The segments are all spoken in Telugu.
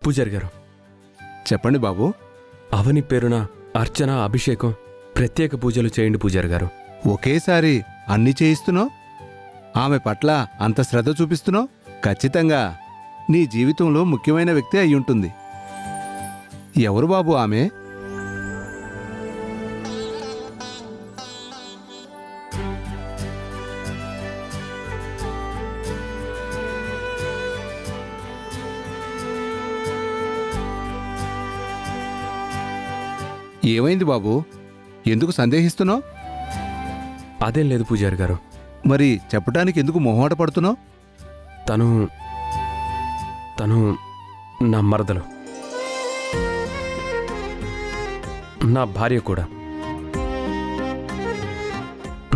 పూజారి గారు, చెప్పండి బాబు. అవని పేరున అర్చన, అభిషేకం, ప్రత్యేక పూజలు చేయండి పూజారి గారు. ఒకేసారి అన్ని చేయిస్తున్నావు? ఆమె పట్ల అంత శ్రద్ధ చూపిస్తున్నావు? ఖచ్చితంగా నీ జీవితంలో ముఖ్యమైన వ్యక్తి అయ్యుంటుంది. ఎవరు బాబు ఆమె? ఏమైంది బాబు? ఎందుకు సందేహిస్తున్నావు? అదేం లేదు పూజారి గారు. మరి చెప్పటానికి ఎందుకు మొహమాట పడుతున్నావు? తను తను నా మరదలు, నా భార్య కూడా.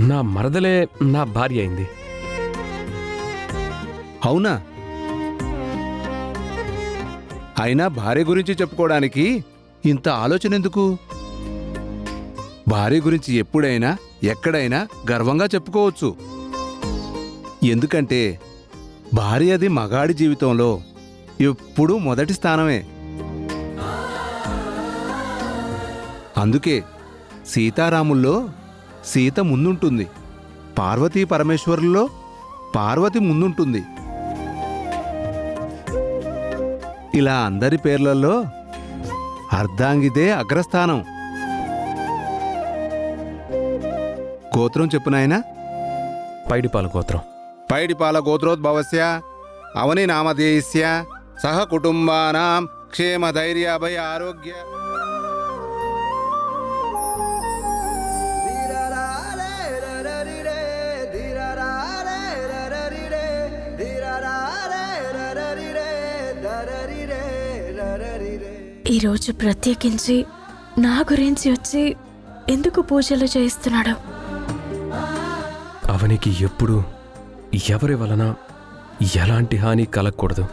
నా మరదలే నా భార్య అయింది. అవునా? అయినా భార్య గురించి చెప్పుకోవడానికి ఇంత ఆలోచన ఎందుకు? భార్య గురించి ఎప్పుడైనా ఎక్కడైనా గర్వంగా చెప్పుకోవచ్చు. ఎందుకంటే భార్యది మగాడి జీవితంలో ఎప్పుడూ మొదటి స్థానమే. అందుకే సీతారాముల్లో సీత ముందుంటుంది, పార్వతీ పరమేశ్వరుల్లో పార్వతి ముందుంటుంది. ఇలా అందరి పేర్లలో అర్ధాంగిదే అగ్రస్థానం. గోత్రం చెప్పు నాయనా. పైడిపాల గోత్రం. పైడిపాల గోత్రోద్భవస్య అవని నామధేయస్య సహ కుటుంబానాం క్షేమ ధైర్య అభయ ఆరోగ్య. ఈరోజు ప్రత్యేకించి నా గురించి వచ్చి ఎందుకు పూజలు చేయిస్తున్నాడు? అవనికి ఎప్పుడు ఎవరి వలన ఎలాంటి హాని కలగకూడదు.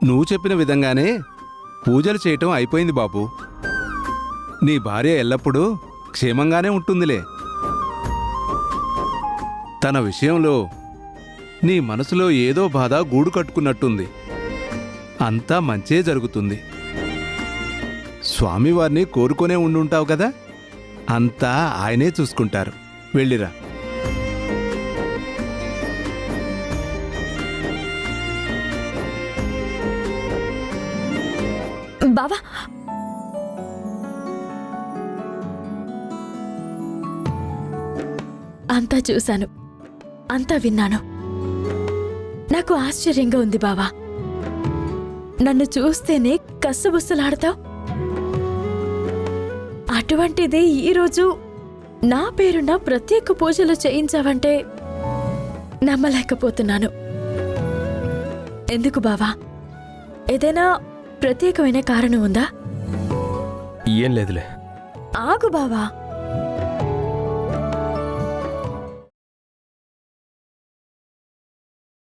నువ్వు చెప్పిన విధంగానే పూజలు చేయటం అయిపోయింది బాబు. నీ భార్య ఎల్లప్పుడూ క్షేమంగానే ఉంటుందిలే. తన విషయంలో నీ మనసులో ఏదో బాధ గూడు కట్టుకున్నట్టుంది. అంతా మంచే జరుగుతుంది. స్వామివారిని కోరుకునే ఉండుంటావు కదా, అంతా ఆయనే చూసుకుంటారు. వెళ్ళిరా. బావా, అంతా చూశాను, అంతా విన్నాను. నాకు ఆశ్చర్యంగా ఉంది బావా. నన్ను చూస్తేనే కస్సబుస్సలాడతావు. అటువంటిది ఈరోజు నా పేరున ప్రత్యేక పూజలు చేయించావంటే నమ్మలేకపోతున్నాను. ఎందుకు బావా? ఏదైనా ప్రత్యేకమైన కారణం ఉందా? ఏం లేదులే. ఆగు బావా.